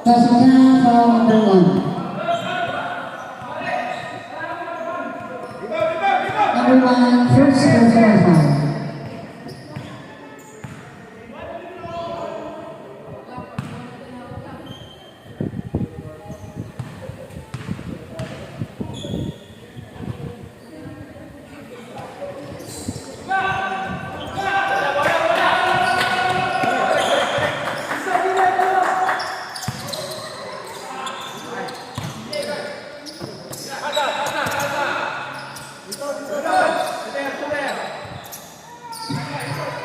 Pasoknya foul number 1. Number 1, first personal foul.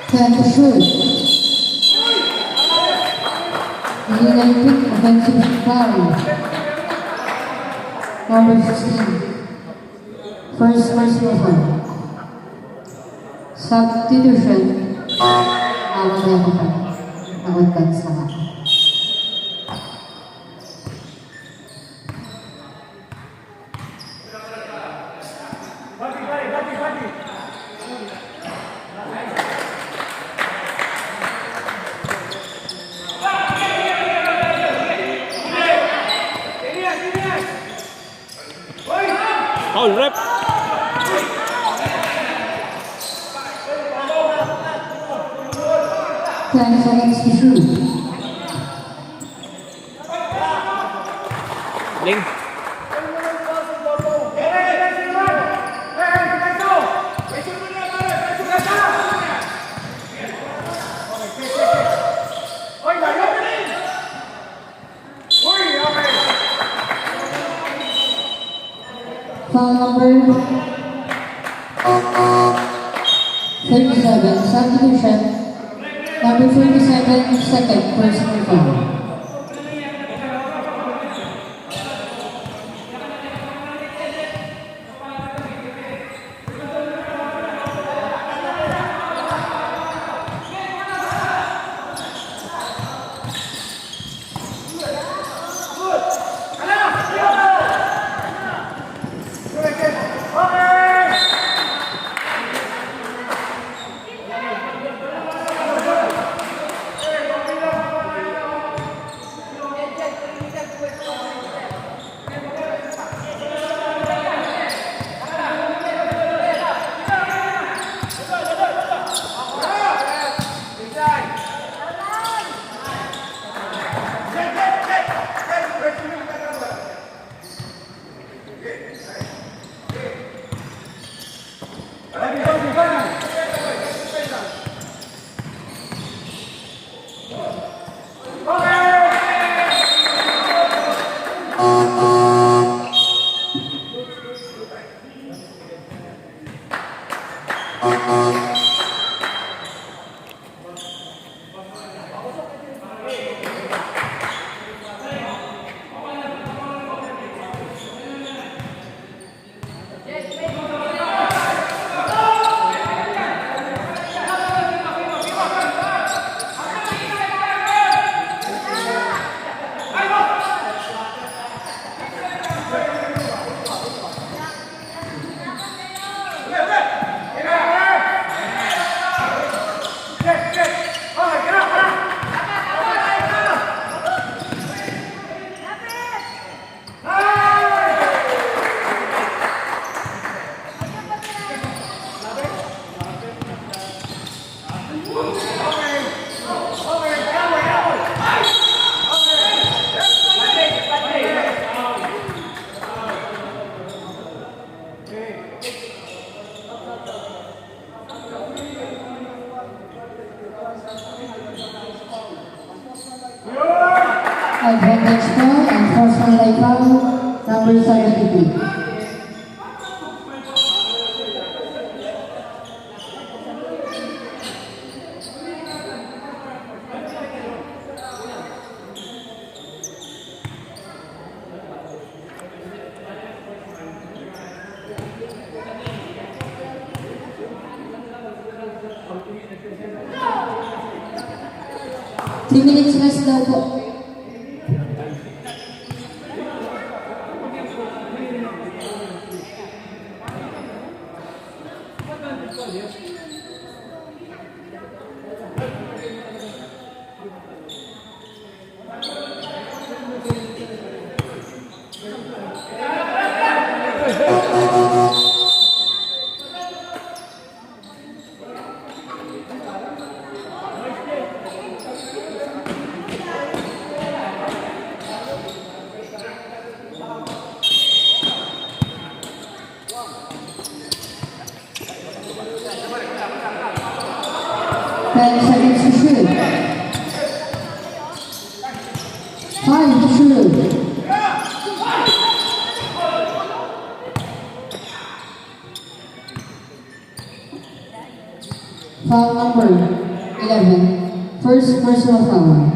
Time to shoot. United offensive foul. Number 16. First personal foul. Substitution. Nakagad sa mga. Foul rep. 10 seconds to shoot. Ling. Foul number 37, substitution. Number 47, second personal foul. number 73. Three minutes rest daw po. Ten seconds to shoot. 5 to shoot. Foul number 11. First personal foul.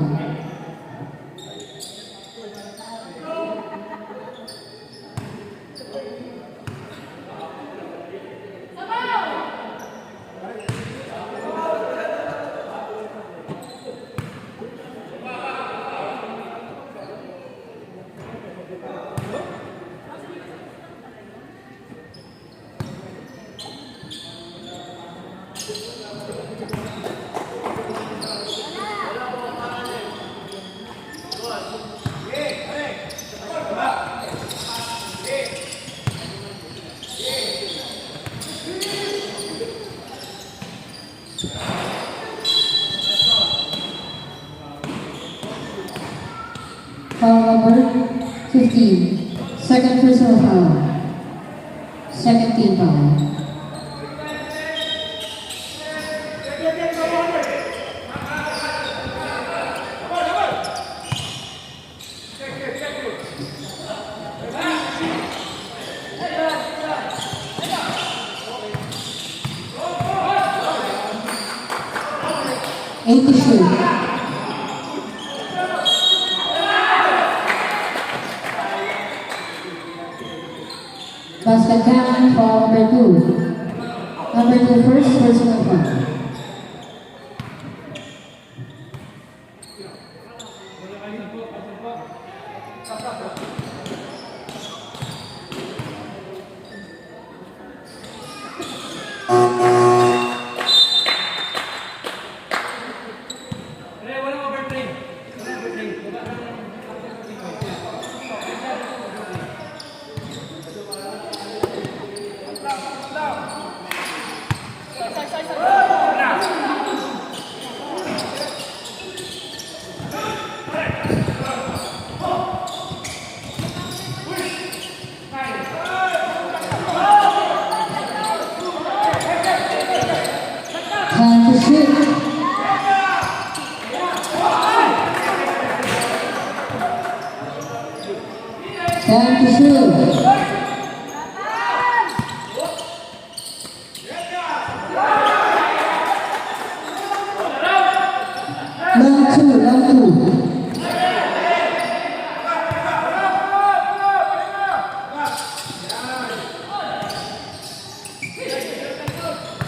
Foul number 15. Second personal foul. Second team foul. Eight to shoot. Basket count, foul number 2. Number 2, first personal foul. Time to shoot. Time to shoot. Long two.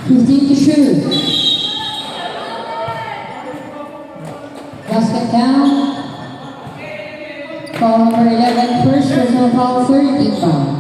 15 to shoot. Basket count. Foul number 11, first personal foul, third team foul.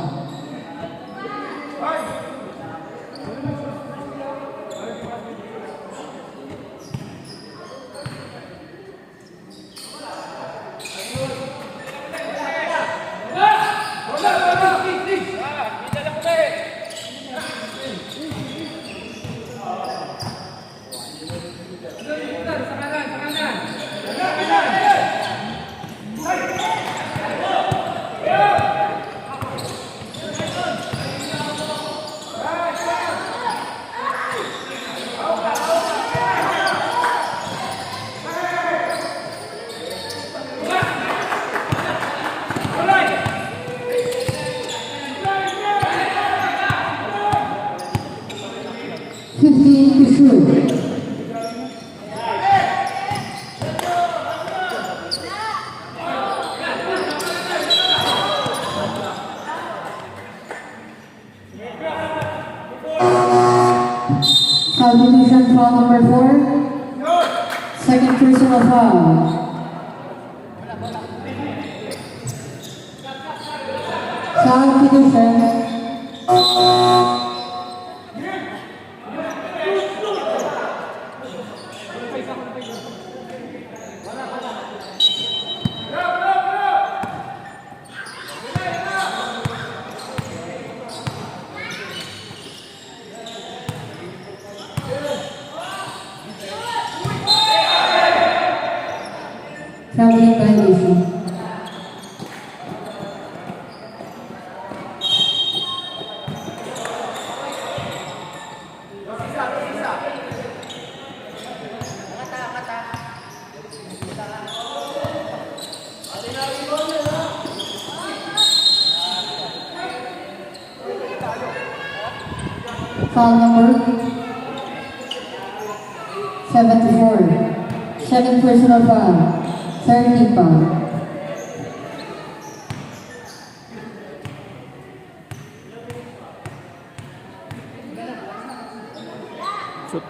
15 to shoot. Substitution foul number 4. Second personal foul. Substitution. Traveling violation. Foul number 74. Second personal foul. 30 foul. Shoot.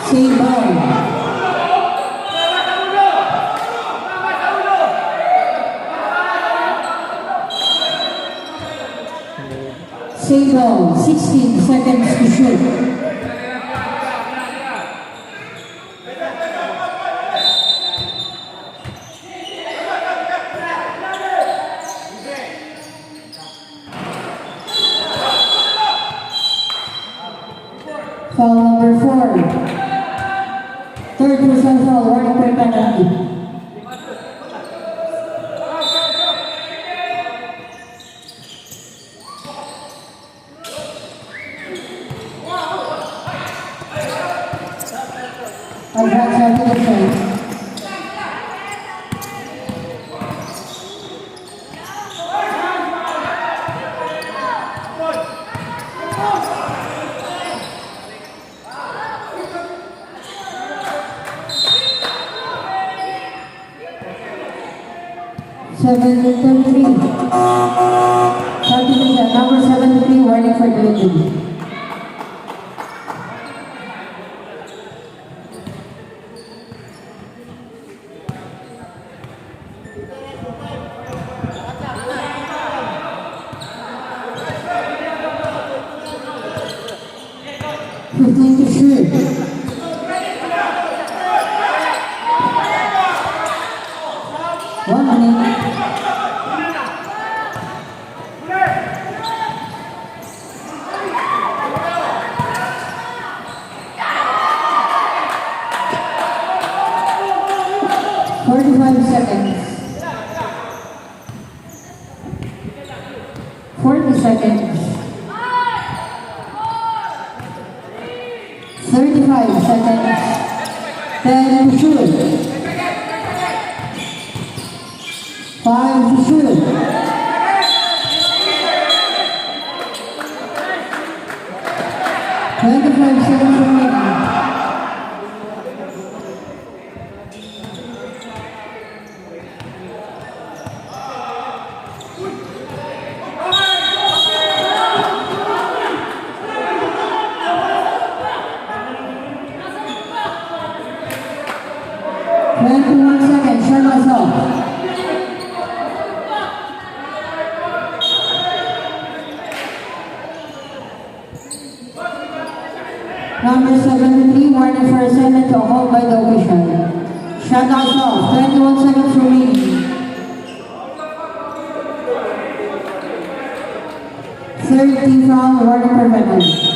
Save ball. Save ball. 16 seconds to shoot. Foul number 4. Third personal foul, warning for penalty. Advance out to the front. Substitution number 73, warning for delivery. To shoot. One minute. Seconds. 40 seconds. 35 seconds. 10 to shoot. 5 to shoot. 25 seconds remaining. One second. Time is off. Number 73, warning for assignment to hold by the official. Shot is off. 21 seconds remaining. 30 foul, warning per minute.